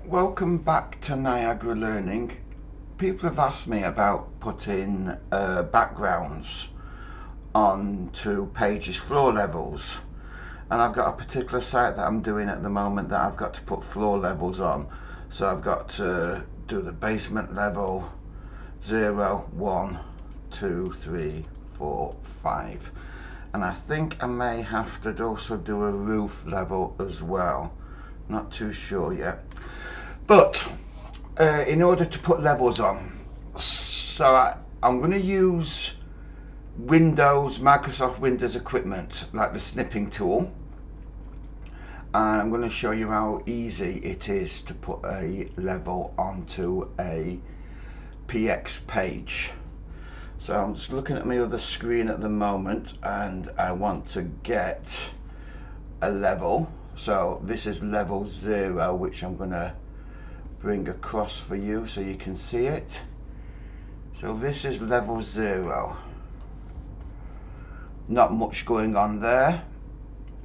Welcome back to Niagara Learning. People have asked me about putting backgrounds onto pages floor levels, and I've got a particular site that I'm doing at the moment that I've got to put floor levels on. So I've got to do the basement level 0, 1, 2, 3, 4, 5, and I think I may have to also do a roof level as well. Not too sure yet. But in order to put levels on, so I'm going to use Microsoft Windows equipment like the snipping tool, and I'm going to show you how easy it is to put a level onto a PX page. So I'm just looking at my other screen at the moment and I want to get a level. So this is level 0, which I'm going to bring across for you so you can see it. So this is level 0. Not much going on there,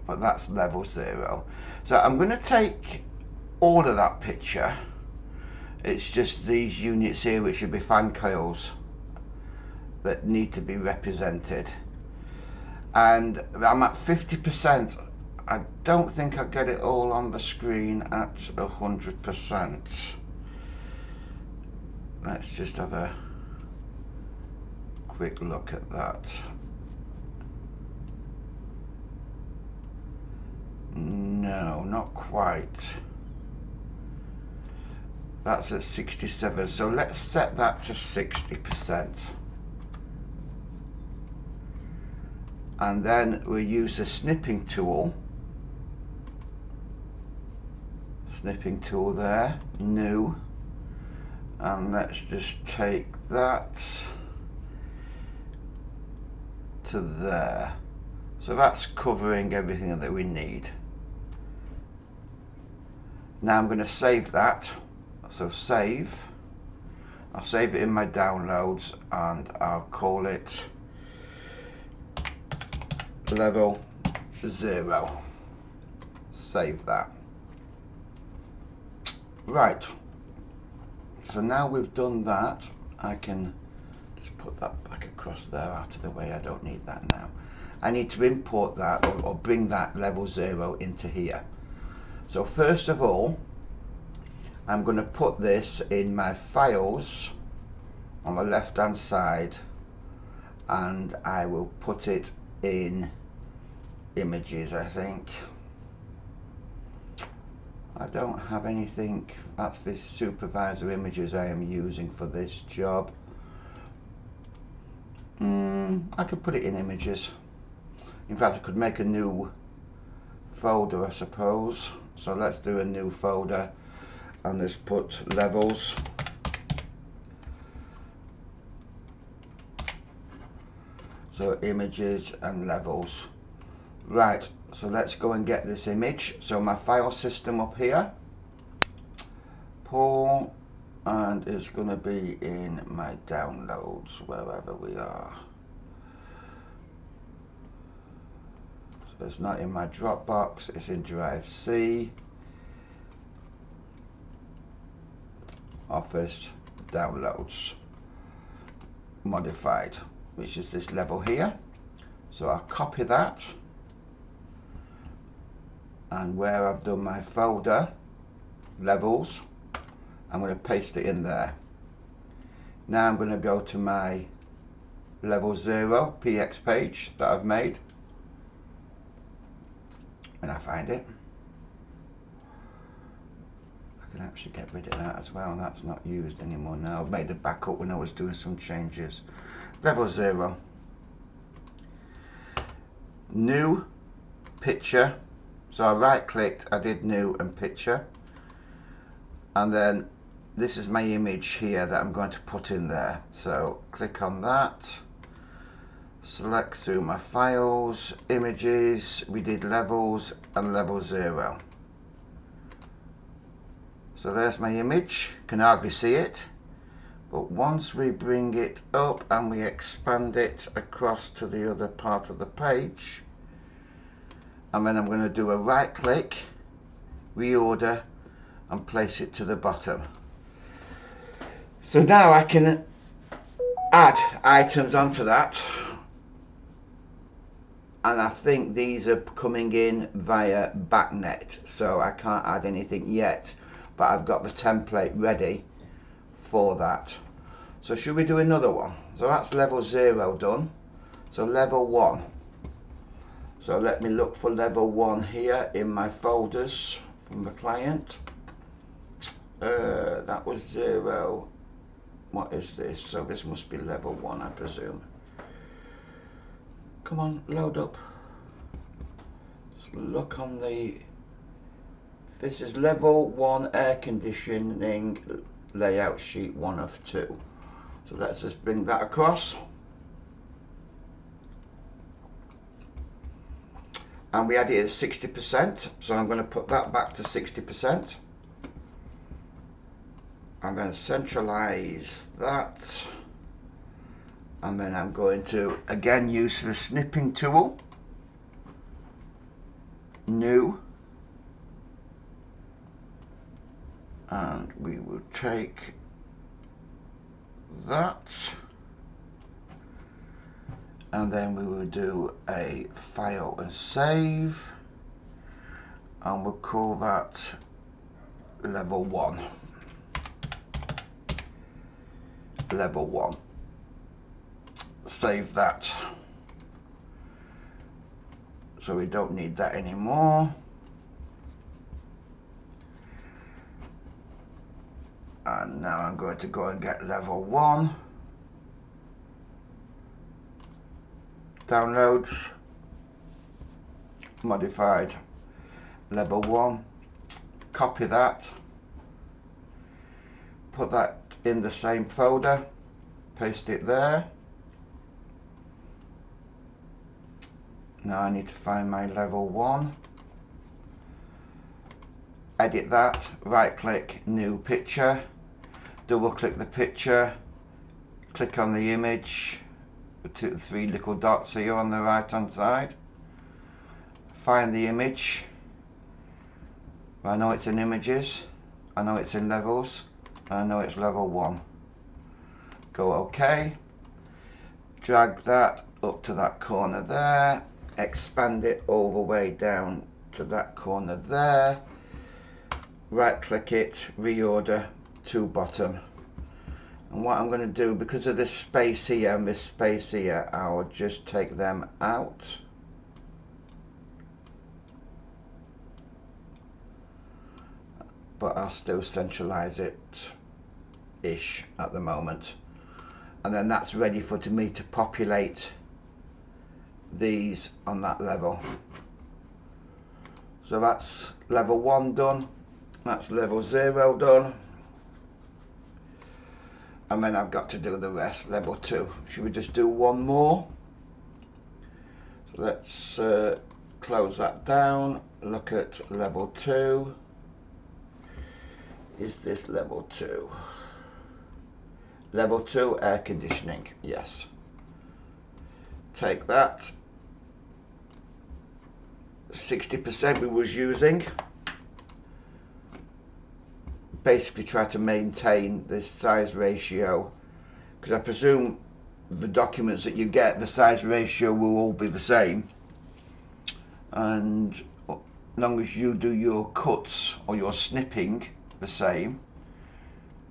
but that's level 0. So I'm going to take all of that picture. It's just these units here which should be fan coils that need to be represented, and I'm at 50%. I don't think I get it all on the screen at 100%. Let's just have a quick look at that. No, not quite. That's at 67, so let's set that to 60%. And then we'll use the snipping tool there, new, and let's just take that to there. So that's covering everything that we need. Now I'm going to save that. So save. I'll save it in my downloads and I'll call it level 0. Save that. Right. So now we've done that, I can just put that back across there out of the way. I don't need that now. I need to import that or bring that level 0 into here. So first of all, I'm going to put this in my files on the left hand side, and I will put it in images. I think I don't have anything. That's the supervisor images I am using for this job. I could put it in images. In fact, I could make a new folder, I suppose. So let's do a new folder and let's put levels. So images and levels. Right, so let's go and get this image. So my file system up here, Paul, and it's going to be in my downloads wherever we are. So it's not in my Dropbox, it's in drive C, Office, downloads, modified, which is this level here. So I'll copy that, and where I've done my folder levels, I'm going to paste it in there. Now I'm going to go to my level 0 PX page that I've made, and I find it. I can actually get rid of that as well. That's not used anymore now. I've made the backup when I was doing some changes. Level 0, new picture. So I right clicked, I did new and picture, and then this is my image here that I'm going to put in there. So click on that, select through my files, images, we did levels and level 0. So there's my image, can hardly see it, but once we bring it up and we expand it across to the other part of the page, and then I'm going to do a right click, reorder, and place it to the bottom. So now I can add items onto that, and I think these are coming in via backnet, so I can't add anything yet, but I've got the template ready for that. So should we do another one? So that's level 0 done. So level 1. So let me look for level 1 here in my folders from the client. That was 0. What is this? So this must be level 1, I presume. Come on, load up. Just look on the... This is level 1 air conditioning layout sheet 1 of 2. So let's just bring that across. And we had it at 60%, so I'm going to put that back to 60%. I'm going to centralize that, and then I'm going to again use the snipping tool, new, and we will take that, and then we will do a file and save, and we'll call that level 1. Level 1. Save that. So we don't need that anymore. And now I'm going to go and get level 1. Downloads. Modified. Level 1. Copy that. Put that in the same folder. Paste it there. Now I need to find my level 1. Edit that. Right click, new picture. Double click the picture. Click on the image. The 3 little dots here on the right hand side. Find the image. I know it's in images. I know it's in levels. I know it's level 1. Go OK. Drag that up to that corner there. Expand it all the way down to that corner there. Right click it, reorder to bottom. And what I'm going to do, because of this space here and this space here, I'll just take them out. But I'll still centralize it ish at the moment. And then that's ready for me to populate these on that level. So that's level 1 done. That's level 0 done. And then I've got to do the rest, level 2. Should we just do one more? So let's close that down. Look at level 2. Is this level 2? Level 2 air conditioning, yes. Take that. 60% we was using. Basically try to maintain this size ratio, because I presume the documents that you get, the size ratio will all be the same, and as long as you do your cuts or your snipping the same,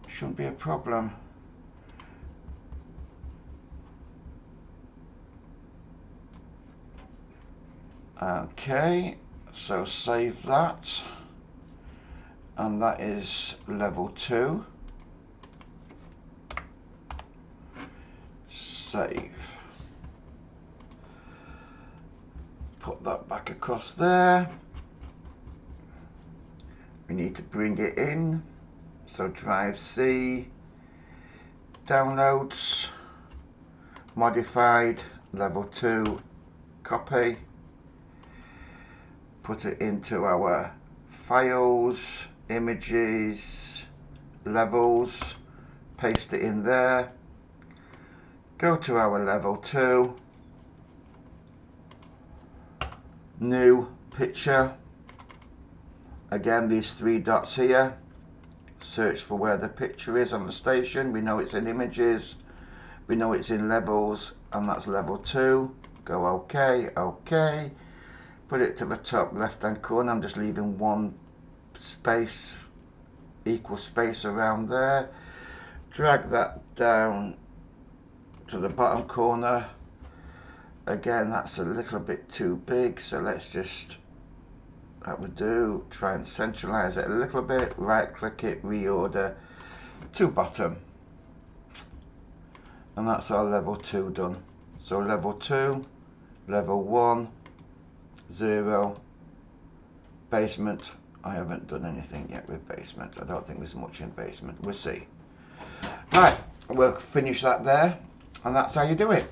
shouldn't be a problem. Okay, so save that. And that is level 2. Save. Put that back across there. We need to bring it in. So drive C, downloads, modified, level 2, copy. Put it into our files, images, levels, paste it in there, go to our level 2, new picture, again these 3 dots here, search for where the picture is on the station. We know it's in images, we know it's in levels, and that's level 2. Go OK, OK. Put it to the top left hand corner. I'm just leaving one space, equal space around there. Drag that down to the bottom corner. Again, that's a little bit too big, so let's just, that would do, try and centralize it a little bit, right click it, reorder to bottom, and that's our level 2 done. So level 2, level 1, 0, basement. I haven't done anything yet with basement. I don't think there's much in basement. We'll see. Right, we'll finish that there, and that's how you do it.